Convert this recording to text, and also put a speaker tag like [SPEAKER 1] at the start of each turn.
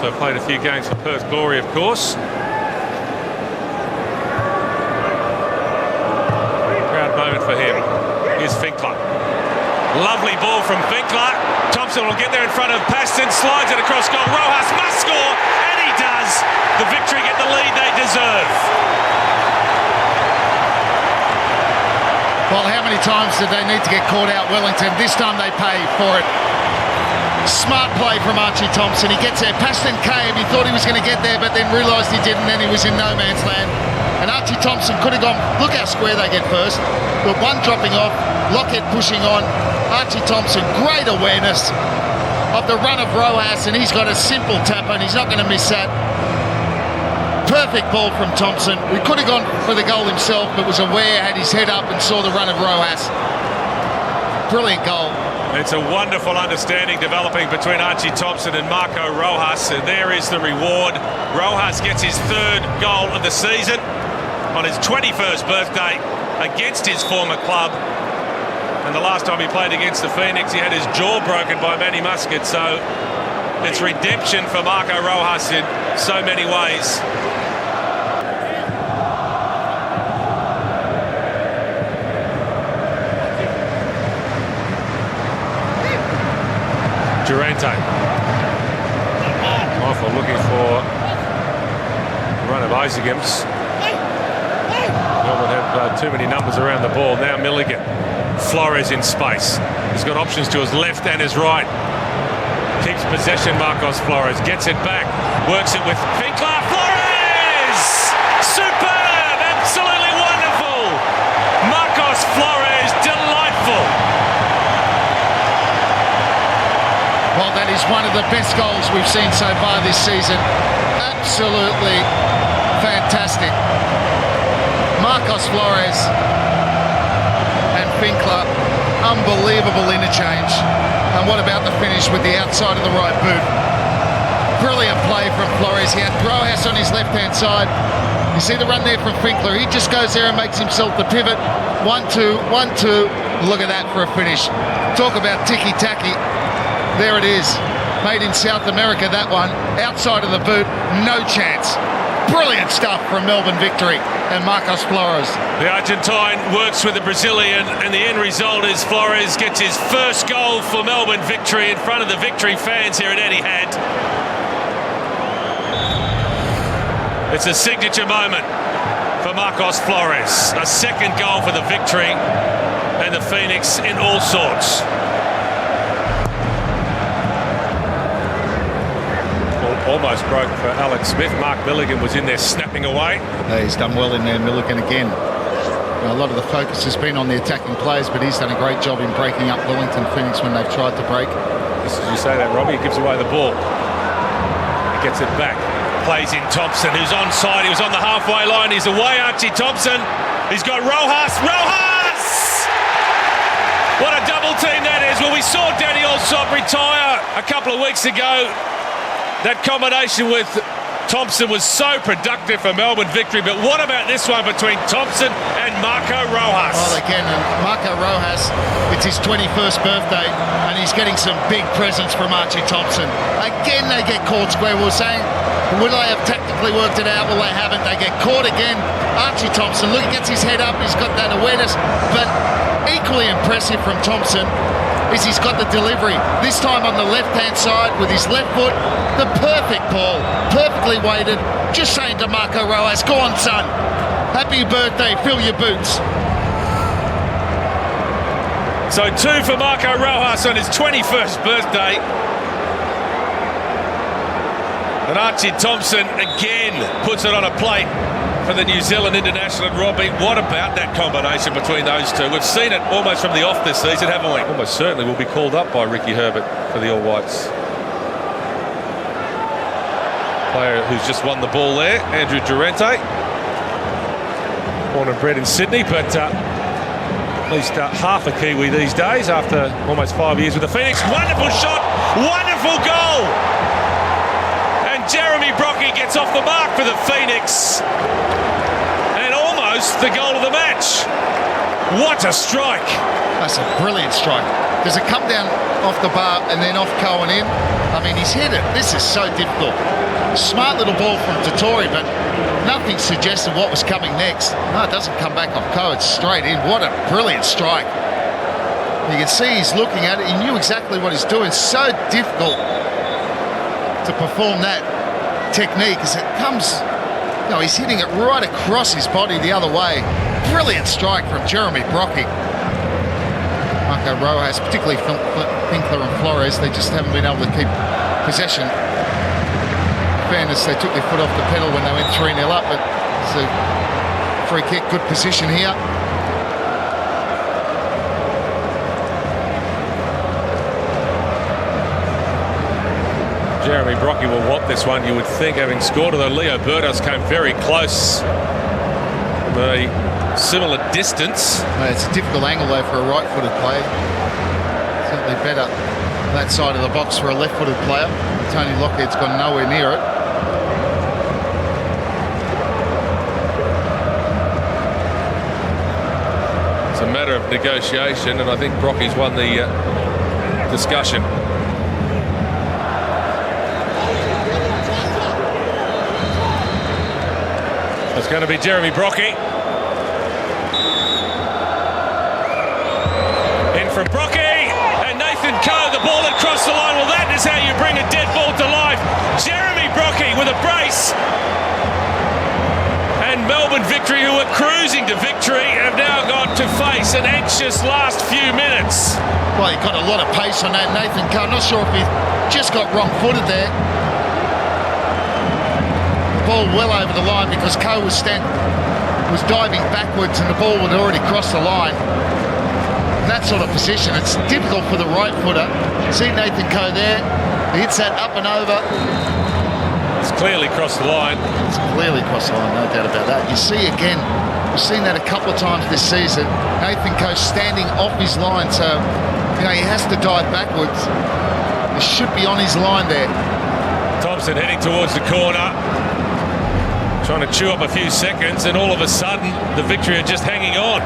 [SPEAKER 1] Also played a few games for Perth Glory, of course. Proud moment for him. Here's Finkler. Lovely ball from Finkler. Thompson will get there in front of Paston, slides it across goal. Rojas must score, and he does. The Victory get the lead they deserve.
[SPEAKER 2] Well, how many times did they need to get caught out, Wellington? This time they pay for it. Smart play from Archie Thompson. He gets there. Paston came. He thought he was going to get there, but then realised he didn't. Then he was in no man's land. And Archie Thompson could have gone. Look how square they get first. But one dropping off. Lockhead pushing on. Archie Thompson, great awareness of the run of Rojas, and he's got a simple tapper, and he's not going to miss that. Perfect ball from Thompson. We could have gone for the goal himself, but was aware, had his head up and saw the run of Rojas. Brilliant goal.
[SPEAKER 1] It's a wonderful understanding developing between Archie Thompson and Marco Rojas, and there is the reward. Rojas gets his third goal of the season on his 21st birthday against his former club. And the last time he played against the Phoenix, he had his jaw broken by Manny Muscat. So it's redemption for Marco Rojas in so many ways. Durante. Michael looking for a run of Isegams. Melbourne have too many numbers around the ball. Now Milligan. Flores in space. He's got options to his left and his right. Keeps possession, Marcos Flores. Gets it back. Works it with Finkler. Flores! Superb! Absolutely wonderful! Marcos Flores, delightful!
[SPEAKER 2] Well, that is one of the best goals we've seen so far this season. Absolutely fantastic. Marcos Flores and Finkler, unbelievable interchange. And what about the finish with the outside of the right boot? Brilliant play from Flores. He had Rojas on his left-hand side. You see the run there from Finkler. He just goes there and makes himself the pivot. 1-2, 1-2. Look at that for a finish. Talk about ticky-tacky. There it is. Made in South America, that one. Outside of the boot, no chance. Brilliant stuff from Melbourne Victory and Marcos Flores.
[SPEAKER 1] The Argentine works with the Brazilian, and the end result is Flores gets his first goal for Melbourne Victory in front of the Victory fans here at Etihad. It's a signature moment for Marcos Flores. A second goal for the Victory and the Phoenix in all sorts. Almost broke for Alex Smith. Mark Milligan was in there snapping away.
[SPEAKER 2] He's done well in there, Milligan again. A lot of the focus has been on the attacking players, but he's done a great job in breaking up Wellington Phoenix when they've tried to break.
[SPEAKER 1] Just as you say that, Robbie, he gives away the ball. He gets it back. Plays in Thompson, who's onside. He was on the halfway line. He's away, Archie Thompson. He's got Rojas. Rojas! What a double team that is. Well, we saw Danny Allsop retire a couple of weeks ago. That combination with Thompson was so productive for Melbourne Victory, but what about this one between Thompson and Marco Rojas?
[SPEAKER 2] Well, again, Marco Rojas, it's his 21st birthday, and he's getting some big presents from Archie Thompson. Again, they get caught square. We were saying, will they have tactically worked it out? Well, they haven't. They get caught again. Archie Thompson, look, he gets his head up. He's got that awareness, but equally impressive from Thompson is he's got the delivery. This time on the left-hand side with his left foot, the perfect ball, perfectly weighted. Just saying to Marco Rojas, go on, son. Happy birthday, fill your boots.
[SPEAKER 1] So 2 for Marco Rojas on his 21st birthday. And Archie Thompson again puts it on a plate for the New Zealand international. And Robbie, what about that combination between those two? We've seen it almost from the off this season, haven't we? Almost certainly will be called up by Ricky Herbert for the All Whites. Player who's just won the ball there, Andrew Durante. Born and bred in Sydney, but at least half a Kiwi these days after almost 5 years with the Phoenix. Wonderful shot, wonderful goal. And Jeremy Brockie gets off the mark for the Phoenix. And almost the goal of the match. What a strike.
[SPEAKER 2] That's a brilliant strike. Does it come down off the bar and then off Cohen in? I mean, he's hit it. This is so difficult. Smart little ball from Dettori, but nothing suggested what was coming next. No, it doesn't come back off Coe. It's straight in. What a brilliant strike. You can see he's looking at it. He knew exactly what he's doing. So difficult to perform that technique as it comes. You know, he's hitting it right across his body the other way. Brilliant strike from Jeremy Brockie. Marco Rojas, particularly Finkler and Flores, they just haven't been able to keep possession. In fairness, they took their foot off the pedal when they went 3-0 up, but it's a free kick, good position here.
[SPEAKER 1] Jeremy Brockie will want this one, you would think, having scored, although Leo Burdos came very close. A similar distance.
[SPEAKER 2] It's a difficult angle though for a right-footed player. Certainly better that side of the box for a left-footed player. Tony Lockheed's gone nowhere near it.
[SPEAKER 1] It's a matter of negotiation, and I think Brockie's won the discussion. It's going to be Jeremy Brockie. In from Brockie, and Nathan Coe, the ball across the line. Well, that is how you bring a dead ball to life. Jeremy Brockie with a brace. And Melbourne Victory, who were cruising to victory, have now got to face an anxious last few minutes.
[SPEAKER 2] Well, he got a lot of pace on that Nathan Coe. I'm not sure if he just got wrong-footed there. Ball well over the line because Coe was diving backwards and the ball would already cross the line. In that sort of position, it's difficult for the right footer. See Nathan Coe there, he hits that up and over.
[SPEAKER 1] It's clearly crossed the line.
[SPEAKER 2] It's clearly crossed the line, no doubt about that. You see again, we've seen that a couple of times this season, Nathan Coe standing off his line, so you know he has to dive backwards. He should be on his line there.
[SPEAKER 1] Thompson heading towards the corner, trying to chew up a few seconds, and all of a sudden the Victory are just hanging on.